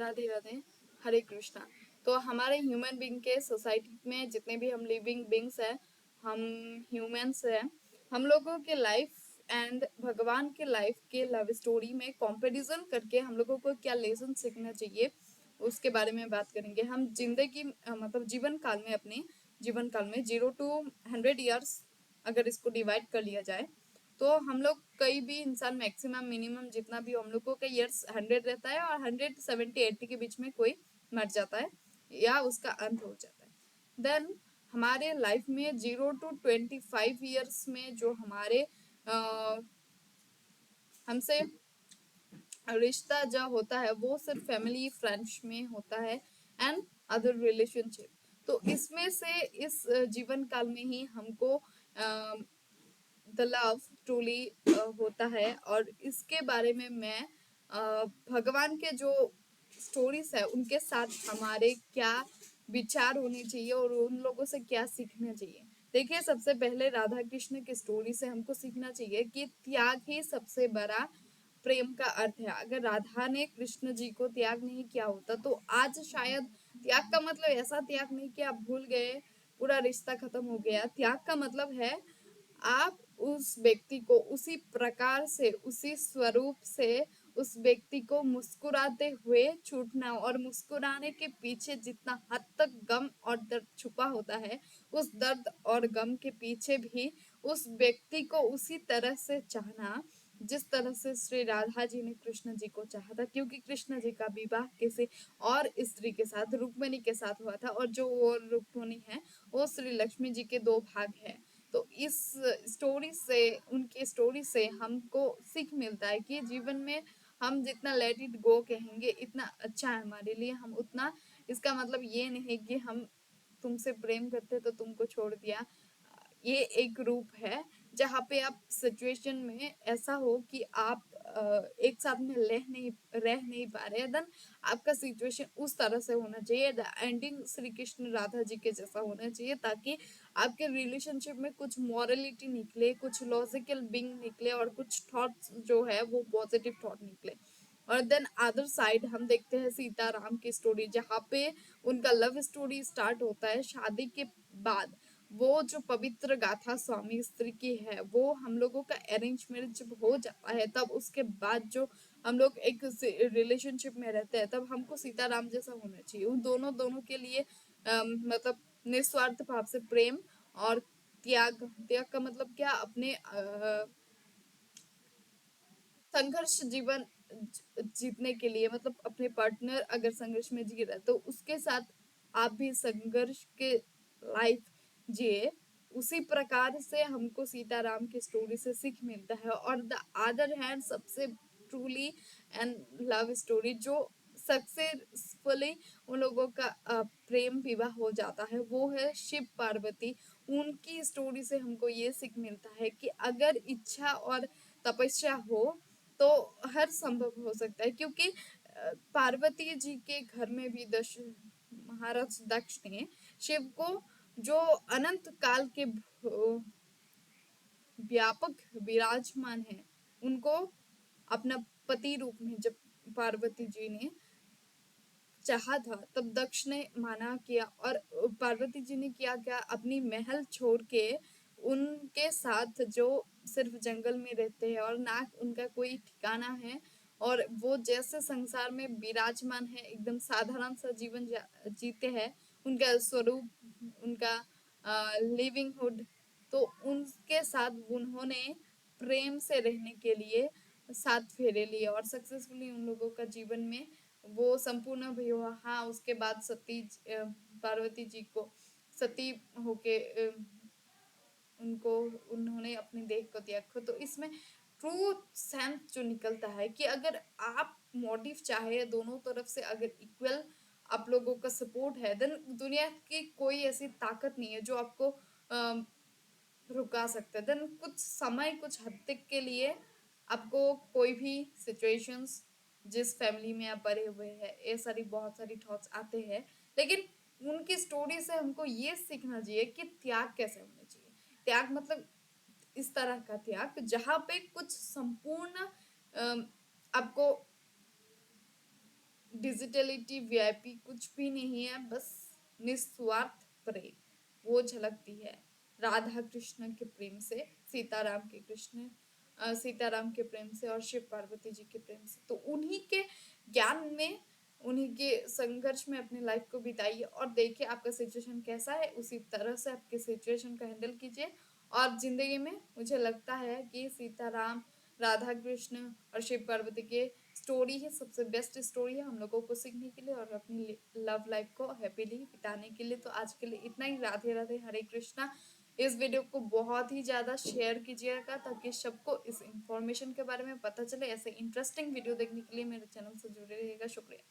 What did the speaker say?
राधे राधे। हरे कृष्णा। तो हमारे human being के सोसाइटी में जितने भी हम लिविंग बीइंग्स हैं, हम ह्यूमंस हैं, हम लोगों के लाइफ एंड भगवान के लाइफ के लव स्टोरी में कंपैरिजन करके हम लोगों को क्या लेसन सीखना चाहिए उसके बारे में बात करेंगे। हम जिंदगी मतलब जीवन काल में, अपने जीवन काल में 0 to 100 ईयर्स अगर इसको डिवाइड कर लिया जाए तो हम लोग कई भी इंसान मैक्सिमम मिनिमम जितना भी हम लोगों का ईयर्स 100 रहता है और 170-80 के बीच में कोई मर जाता है या उसका अंत हो जाता है। देन हमारे लाइफ में 0 to 25 ईयर्स में जो हमारे हमसे रिश्ता जो होता है वो सिर्फ फैमिली फ्रेंड्स में होता है एंड अदर रिलेशनशिप। तो इसमें से इस जीवन काल में ही हमको द लव ट्रूली होता है। और इसके बारे में मैं भगवान के जो स्टोरीज है उनके साथ हमारे क्या विचार होने चाहिए और उन लोगों से क्या सीखना चाहिए। देखिए, सबसे पहले राधा कृष्ण की स्टोरी से हमको सीखना चाहिए कि त्याग ही सबसे बड़ा प्रेम का अर्थ है। अगर राधा ने कृष्ण जी को त्याग नहीं किया होता तो आज शायद त्याग का मतलब ऐसा त्याग नहीं कि आप भूल गए, पूरा रिश्ता खत्म हो गया। त्याग का मतलब है आप उस व्यक्ति को उसी प्रकार से, उसी स्वरूप से उस व्यक्ति को मुस्कुराते हुए छूटना, और मुस्कुराने के पीछे जितना हद तक गम और दर्द छुपा होता है, उस दर्द और गम के पीछे भी उस व्यक्ति को उसी तरह से चाहना जिस तरह से श्री राधा जी ने कृष्ण जी को चाहा था। क्योंकि कृष्ण जी का विवाह किसी और स्त्री के साथ, रुक्मिणी के साथ हुआ था, और जो वो रुक्मिणी है वो श्री लक्ष्मी जी के दो भाग है। तो इस स्टोरी से, उनकी स्टोरी से हमको सीख मिलता है कि जीवन में हम जितना लेट इट गो कहेंगे इतना अच्छा है हमारे लिए। हम उतना, इसका मतलब ये नहीं कि हम तुमसे प्रेम करते तो तुमको छोड़ दिया। ये एक रूप है जहाँ पे आप सिचुएशन में ऐसा हो कि आप एक साथ में रह नहीं पा रहे, देन आपका सिचुएशन उस तरह से होना चाहिए, द एंडिंग श्री कृष्ण राधा जी के जैसा होना चाहिए, ताकि आपके रिलेशनशिप में कुछ मॉरलिटी निकले, कुछ लॉजिकल बिंग निकले और कुछ थॉट्स जो है वो पॉजिटिव थॉट निकले। और देन अदर साइड हम देखते हैं सीता राम की स्टोरी, जहाँ पे उनका लव स्टोरी स्टार्ट होता है शादी के बाद। वो जो पवित्र गाथा स्वामी स्त्री की है वो हम लोगों का अरेंज मैरिज जब हो जाता है, तब उसके बाद जो हम लोग एक रिलेशनशिप में रहते हैं, तब हमको सीताराम जैसा होना चाहिए। उन दोनों दोनों के लिए मतलब निस्वार्थ भाव से प्रेम और त्याग। त्याग का मतलब क्या? अपने संघर्ष जीवन जीतने के लिए, मतलब अपने पार्टनर अगर संघर्ष में जी रहा है तो उसके साथ आप भी संघर्ष के लाइफ जिए। उसी प्रकार से हमको सीताराम की स्टोरी से सीख मिलता है। और द अदर हैंड सबसे ट्रूली एंड लव स्टोरी जो सक्सेसफुली उन लोगों का प्रेम विवाह हो जाता है वो है शिव पार्वती। उनकी स्टोरी से हमको ये सीख मिलता है कि अगर इच्छा और तपस्या हो तो हर संभव हो सकता है। क्योंकि पार्वती जी के घर में भी महाराज दक्ष ने शिव को, जो अनंत काल के व्यापक विराजमान है, उनको अपना पति रूप में जब पार्वती जी ने चाहा था तब दक्ष ने माना किया। और पार्वती जी ने किया क्या? अपनी महल छोड़ के उनके साथ, जो सिर्फ जंगल में रहते हैं और ना उनका कोई ठिकाना है, और वो जैसे संसार में विराजमान है एकदम साधारण सा जीवन जीते हैं, उनका स्वरूप, उनका लिविंगहुड, तो उनके साथ उन्होंने प्रेम से रहने के लिए 7 फेरे लिए और सक्सेसफुली उन लोगों का जीवन में वो संपूर्ण भी हुआ। हाँ, उसके बाद पार्वती जी को सती होके उनको, उन्होंने अपने देह को त्याग। तो इसमें ट्रू सेंस जो निकलता है कि अगर आप मोटिव चाहे दोनों तरफ से, अगर इक्वल आप लोगों का सपोर्ट है, देन दुनिया की कोई ऐसी ताकत नहीं है जो आपको रुका सकता है। देन कुछ समय, कुछ हद तक के लिए आपको कोई भी सिचुएशंस, जिस फैमिली में आप बड़े हुए हैं, ये सारी बहुत सारी थॉट्स आते हैं, लेकिन उनकी स्टोरी से हमको ये सीखना चाहिए कि त्याग कैसे होना चाहिए। त्याग मतलब इस तरह का त्याग जहाँ पे कुछ संपूर्ण आपको डिजिटलिटी वीआईपी कुछ भी नहीं है, बस निस्वार्थ प्रेम वो झलकती है राधा कृष्ण के प्रेम से, सीताराम के कृष्ण सीताराम के प्रेम से और शिव पार्वती जी के प्रेम से। तो उन्हीं के ज्ञान में, उन्हीं के संघर्ष में अपनी लाइफ को बिताइए और देखिए आपका सिचुएशन कैसा है, उसी तरह से आपके सिचुएशन को हैंडल कीजिए। और जिंदगी में मुझे लगता है कि सीताराम, राधा कृष्ण और शिव पार्वती के स्टोरी ही सबसे बेस्ट स्टोरी है हम लोगों को सीखने के लिए और अपनी लव लाइफ को हैप्पीली बिताने के लिए। तो आज के लिए इतना ही। राधे राधे, हरे कृष्णा। इस वीडियो को बहुत ही ज़्यादा शेयर कीजिएगा ताकि सबको इस इंफॉर्मेशन के बारे में पता चले। ऐसे इंटरेस्टिंग वीडियो देखने के लिए मेरे चैनल से जुड़े रहिएगा। शुक्रिया।